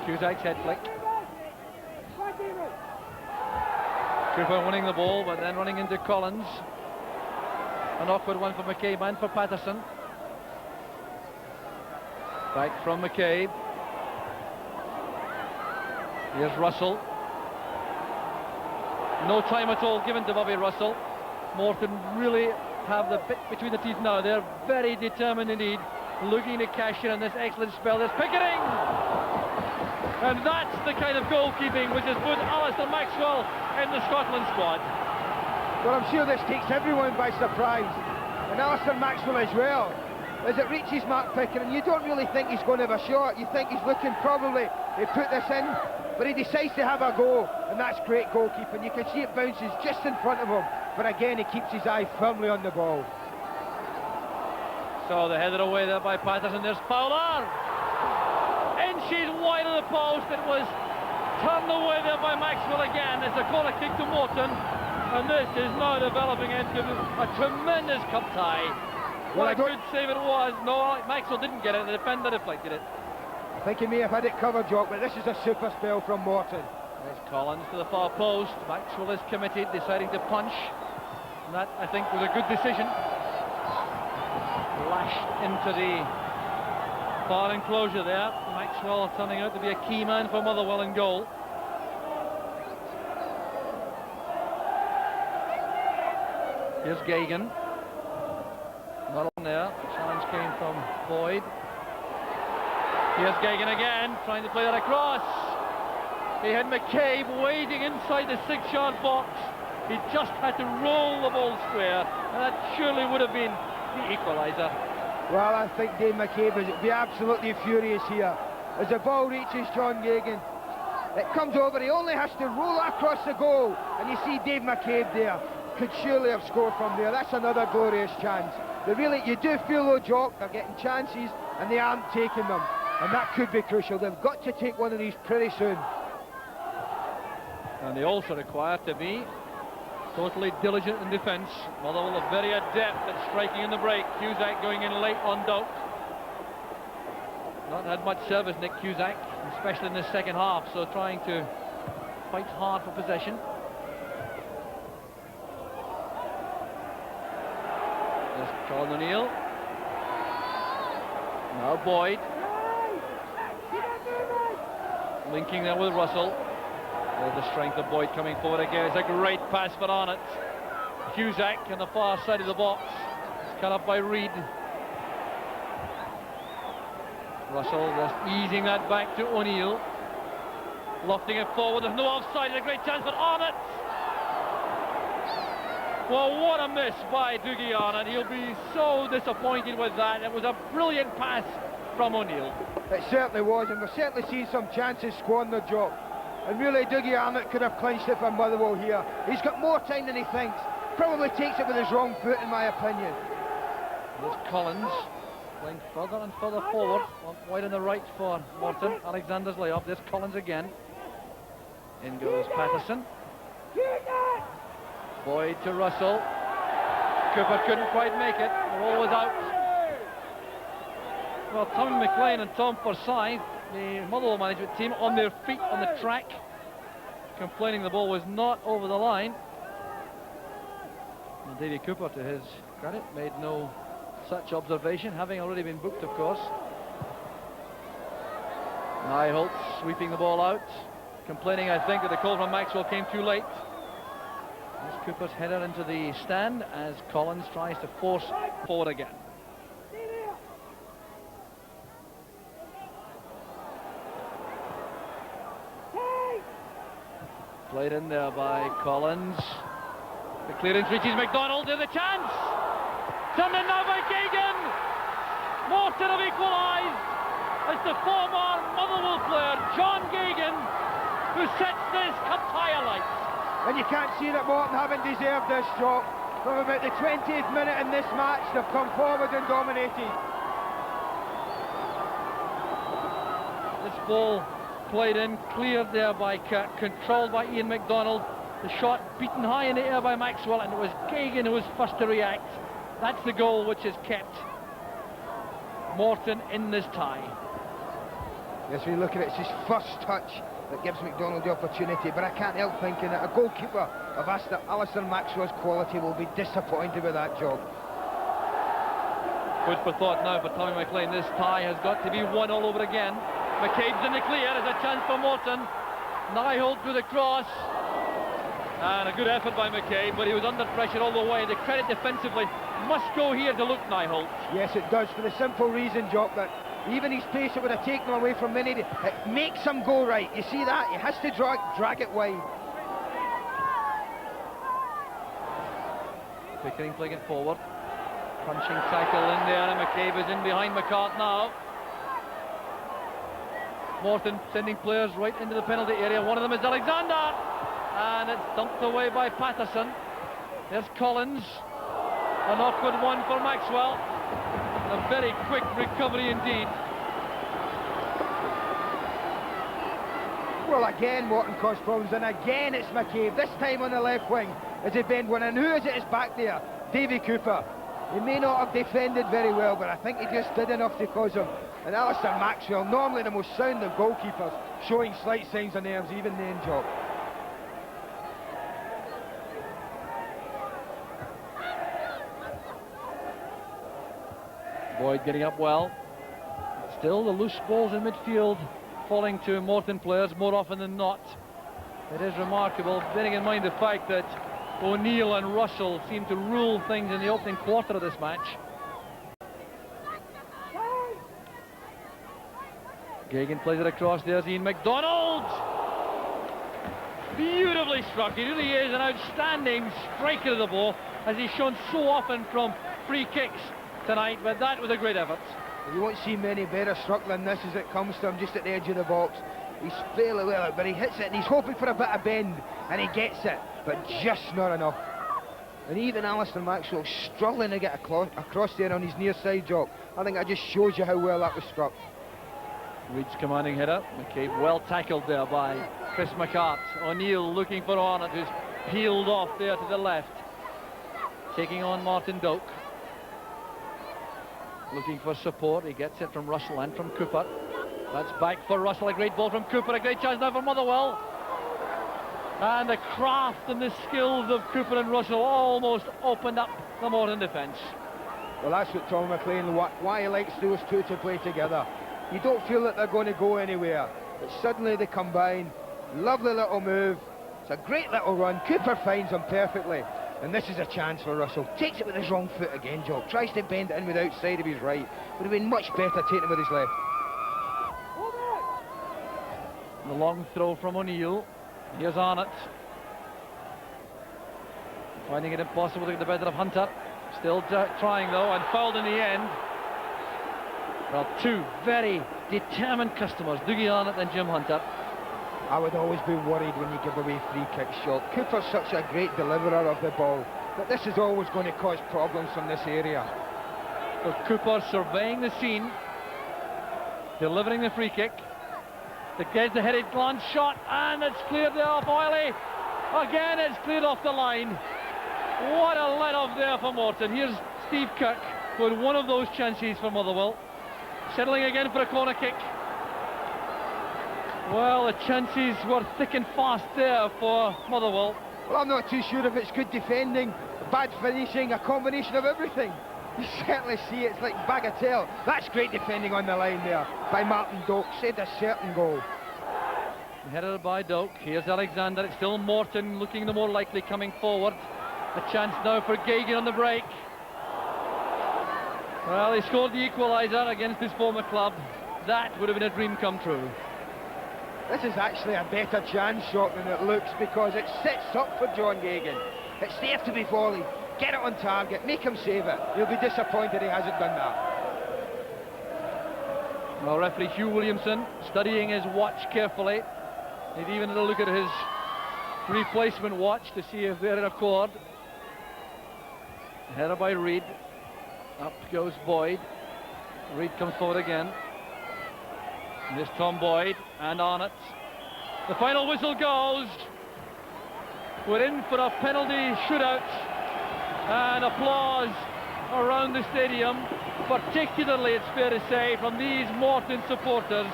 Cusack's head flick. Cooper winning the ball, but then running into Collins. An awkward one for McCabe and for Patterson. Back from McCabe. Here's Russell. No time at all given to Bobby Russell. Morton really have the bit between the teeth now. They're very determined indeed, looking to cash in on this excellent spell. There's Pickering! And that's the kind of goalkeeping which has put Alistair Maxwell in the Scotland squad. Well, I'm sure this takes everyone by surprise, and Alistair Maxwell as well. As it reaches Mark Pickering, you don't really think he's going to have a shot. You think he's looking probably to put this in, but he decides to have a go, and that's great goalkeeping. You can see it bounces just in front of him, but again he keeps his eye firmly on the ball. So the header away there by Patterson. There's Fowler! Inches wide of the post. It was turned away there by Maxwell again. It's a corner kick to Morton, and this is now developing into a tremendous cup tie. What a good save it was. No, Maxwell didn't get it, the defender deflected it. I think he may have had it covered, Jock, but this is a super spell from Morton. There's Collins to the far post. Maxwell is committed, deciding to punch. And that, I think, was a good decision. Lashed into the far enclosure there. Maxwell turning out to be a key man for Motherwell in goal. Here's Gagan. Not on there. Challenge came from Boyd. Here's Gagan again, trying to play that across. He had McCabe waiting inside the 6-yard box. He just had to roll the ball square, and that surely would have been the equaliser. Well, I think Dave McCabe will be absolutely furious here. As the ball reaches John Gagan, it comes over, he only has to roll across the goal, and you see Dave McCabe there. Could surely have scored from there. That's another glorious chance. You do feel though, Jock, they're getting chances and they aren't taking them, and that could be crucial. They've got to take one of these pretty soon. And they also require to be totally diligent in defence. Motherwell are very adept at striking in the break. Cusack going in late on doubt. Not had much service, Nick Cusack, especially in the second half, so trying to fight hard for possession. There's Colin O'Neill. Now Boyd. Linking there with Russell. There's the strength of Boyd coming forward again. It's a great pass for Arnott. Cusack on the far side of the box. It's cut up by Reid. Russell just easing that back to O'Neill. Lofting it forward. There's no offside. A great chance for Arnott. Well, what a miss by Dougie Arnott. He'll be so disappointed with that. It was a brilliant pass from O'Neill. It certainly was, and we've certainly seen some chances squandered, Jock. And really, Dougie Arnott could have clinched it for Motherwell here. He's got more time than he thinks. Probably takes it with his wrong foot, in my opinion. There's Collins playing further and further forward. Wide on the right for Morton. Alexander's layup. There's Collins again. In goes Patterson. Boyd to Russell. Cooper couldn't quite make it. The ball was out. Well, Tom McLean and Tom Forsyth, the Motherwell management team, on their feet on the track, complaining the ball was not over the line. And Davy Cooper, to his credit, made no such observation, having already been booked, of course. Nyholt sweeping the ball out, complaining, I think, that the call from Maxwell came too late. There's Cooper's header into the stand as Collins tries to force forward again. Played in there by Collins. The clearance reaches McDonald. There's a chance. Turned in now by Gagan. Morton have equalised. It's the former Motherwell player, John Gagan, who sets this cup tie alight. And you can't see that Morton haven't deserved this, Jock. From about the 20th minute in this match, they've come forward and dominated. This ball played in, cleared there by Kirk, controlled by Ian McDonald. The shot beaten high in the air by Maxwell, and it was Gagan who was first to react. That's the goal which has kept Morton in this tie. Yes, we look at it, it's his first touch that gives McDonald the opportunity, but I can't help thinking that a goalkeeper of Alistair Maxwell's quality will be disappointed with that job. Food for thought now for Tommy McLean. This tie has got to be won all over again. McCabe's in the clear. There's a chance for Morton. Nyholt through the cross. And a good effort by McCabe, but he was under pressure all the way. The credit defensively must go here to look Nyholt. Yes, it does, for the simple reason, Jock, that even his pace it would have taken away from Minnie. It makes him go right. You see that? He has to drag it wide. Pickering playing it forward. Punching tackle in there, and McCabe is in behind McCart now. Morton sending players right into the penalty area. One of them is Alexander, and it's dumped away by Patterson. There's Collins. An awkward one for Maxwell. A very quick recovery indeed. Well, again Morton caused problems, and again it's McCabe, this time on the left wing as he bend one, and who is it is back there? Davy Cooper. He may not have defended very well, but I think he just did enough to cause him. And Alistair Maxwell, normally the most sound of goalkeepers, showing slight signs of nerves even then, Jock. Boyd getting up well. Still the loose balls in midfield falling to Morton players more often than not. It is remarkable, bearing in mind the fact that O'Neill and Russell seem to rule things in the opening quarter of this match. Gagan plays it across. There's Ian McDonald. Beautifully struck. He really is an outstanding striker of the ball, as he's shown so often from free kicks tonight, but that was a great effort. You won't see many better struck than this as it comes to him just at the edge of the box. He's fairly well out, but he hits it and he's hoping for a bit of bend, and he gets it, but just not enough. And even Alistair Maxwell struggling to get across there on his near side, Jock. I think that just shows you how well that was struck. Reed's commanding header. McCabe well tackled there by Chris McCart. O'Neill looking for Arnott, who's peeled off there to the left. Taking on Martin Doak. Looking for support. He gets it from Russell and from Cooper. That's back for Russell. A great ball from Cooper. A great chance now for Motherwell. And the craft and the skills of Cooper and Russell almost opened up the Morton defence. Well, that's what Tom McLean, why he likes those two to play together. You don't feel that they're going to go anywhere, but suddenly they combine. Lovely little move. It's a great little run. Cooper finds him perfectly. And this is a chance for Russell. Takes it with his wrong foot again, Jock. Tries to bend it in with the outside of his right. Would have been much better taking it with his left. The long throw from O'Neill. Here's Arnott. Finding it impossible to get the better of Hunter. Still trying though, and fouled in the end. Well, two very determined customers, Dougie Arnott and Jim Hunter. I would always be worried when you give away free kick shot. Cooper's such a great deliverer of the ball, but this is always going to cause problems from this area. So Cooper surveying the scene, delivering the free kick. Gets the headed glance shot, and it's cleared there off Oily. Again, it's cleared off the line. What a let-off there for Morton. Here's Steve Kirk with one of those chances for Motherwell. Settling again for a corner kick. Well, the chances were thick and fast there for Motherwell. Well, I'm not too sure if it's good defending, bad finishing, a combination of everything. You certainly see it's like bagatelle. That's great defending on the line there by Martin Doak. Saved a certain goal. Headed by Doak. Here's Alexander. It's still Morton looking the more likely coming forward. A chance now for Gagan on the break. Well, he scored the equaliser against his former club. That would have been a dream come true. This is actually a better chance shot than it looks, because it sets up for John Gagan. It's there to be volleyed. Get it on target, make him save it. He'll be disappointed he hasn't done that. Well, referee Hugh Williamson studying his watch carefully. He'd even had a look at his replacement watch to see if they're in accord. Header by Reed. Up goes Boyd. Reed comes forward again. And there's Tom Boyd and Arnott. The final whistle goes. We're in for a penalty shootout. And applause around the stadium, particularly, it's fair to say, from these Morton supporters.